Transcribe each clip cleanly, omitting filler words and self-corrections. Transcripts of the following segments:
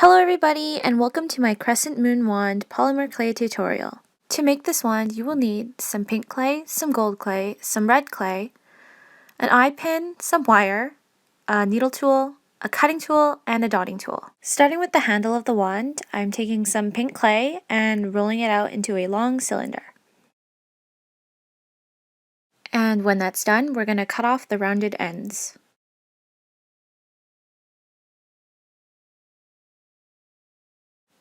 Hello everybody and welcome to my Crescent Moon Wand Polymer Clay tutorial. To make this wand you will need some pink clay, some gold clay, some red clay, an eye pin, some wire, a needle tool, a cutting tool, and a dotting tool. Starting with the handle of the wand, I'm taking some pink clay and rolling it out into a long cylinder. And when that's done, we're going to cut off the rounded ends.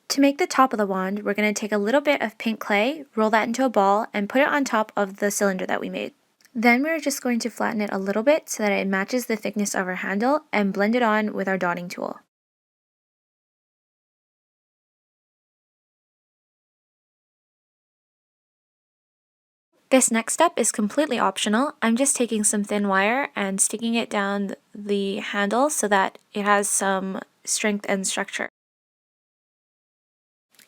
To make the top of the wand, we're going to take a little bit of pink clay, roll that into a ball, and put it on top of the cylinder that we made. Then we're just going to flatten it a little bit so that it matches the thickness of our handle and blend it on with our dotting tool. This next step is completely optional. I'm just taking some thin wire and sticking it down the handle so that it has some strength and structure.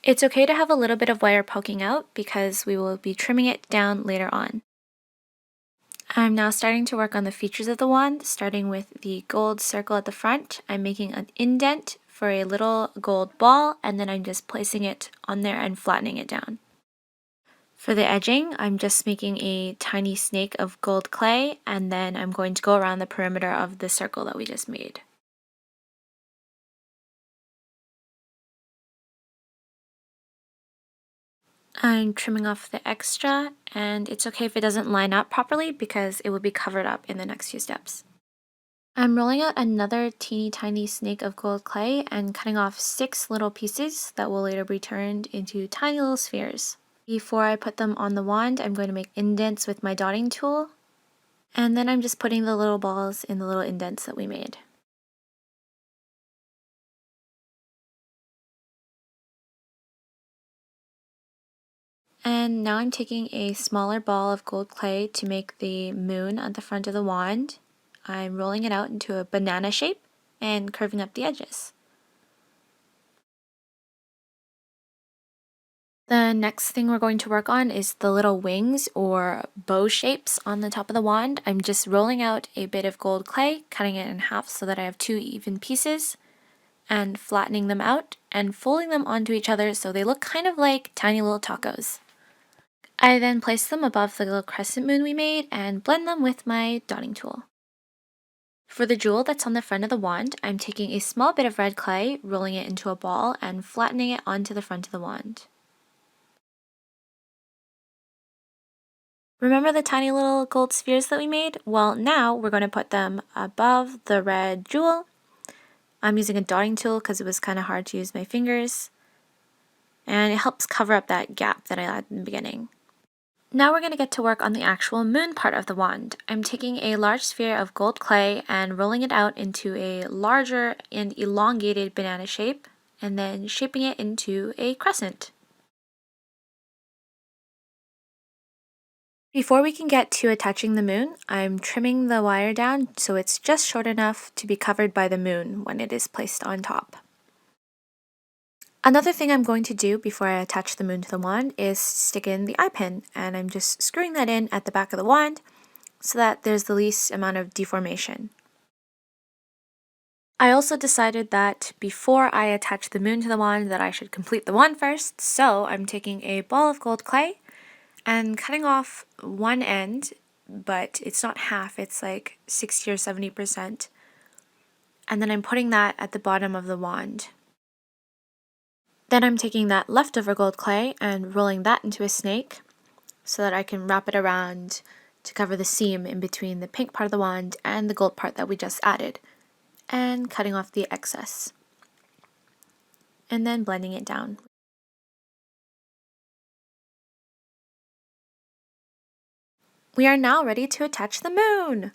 It's okay to have a little bit of wire poking out because we will be trimming it down later on. I'm now starting to work on the features of the wand, starting with the gold circle at the front. I'm making an indent for a little gold ball, and then I'm just placing it on there and flattening it down. For the edging, I'm just making a tiny snake of gold clay, and then I'm going to go around the perimeter of the circle that we just made. I'm trimming off the extra, and it's okay if it doesn't line up properly because it will be covered up in the next few steps. I'm rolling out another teeny tiny snake of gold clay and cutting off 6 little pieces that will later be turned into tiny little spheres. Before I put them on the wand, I'm going to make indents with my dotting tool, and then I'm just putting the little balls in the little indents that we made. And now I'm taking a smaller ball of gold clay to make the moon at the front of the wand. I'm rolling it out into a banana shape and curving up the edges. The next thing we're going to work on is the little wings or bow shapes on the top of the wand. I'm just rolling out a bit of gold clay, cutting it in half so that I have 2 even pieces, and flattening them out and folding them onto each other so they look kind of like tiny little tacos. I then place them above the little crescent moon we made and blend them with my dotting tool. For the jewel that's on the front of the wand, I'm taking a small bit of red clay, rolling it into a ball, and flattening it onto the front of the wand. Remember the tiny little gold spheres that we made? Well, now we're going to put them above the red jewel. I'm using a dotting tool because it was kind of hard to use my fingers. And it helps cover up that gap that I had in the beginning. Now we're going to get to work on the actual moon part of the wand. I'm taking a large sphere of gold clay and rolling it out into a larger and elongated banana shape, and then shaping it into a crescent. Before we can get to attaching the moon, I'm trimming the wire down so it's just short enough to be covered by the moon when it is placed on top. Another thing I'm going to do before I attach the moon to the wand is stick in the eye pin, and I'm just screwing that in at the back of the wand so that there's the least amount of deformation. I also decided that before I attach the moon to the wand that I should complete the wand first, so I'm taking a ball of gold clay and cutting off one end, but it's not half, it's like 60 or 70%. And then I'm putting that at the bottom of the wand. Then I'm taking that leftover gold clay and rolling that into a snake so that I can wrap it around to cover the seam in between the pink part of the wand and the gold part that we just added, and cutting off the excess. And then blending it down. We are now ready to attach the moon!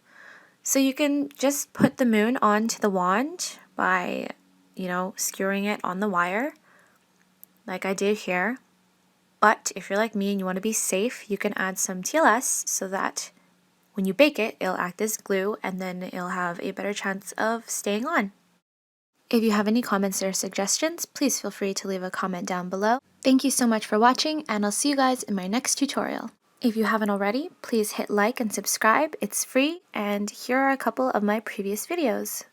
So you can just put the moon onto the wand by, skewering it on the wire, like I did here. But if you're like me and you want to be safe, you can add some TLS so that when you bake it, it'll act as glue and then it'll have a better chance of staying on. If you have any comments or suggestions, please feel free to leave a comment down below. Thank you so much for watching, and I'll see you guys in my next tutorial. If you haven't already, please hit like and subscribe. It's free, and here are a couple of my previous videos.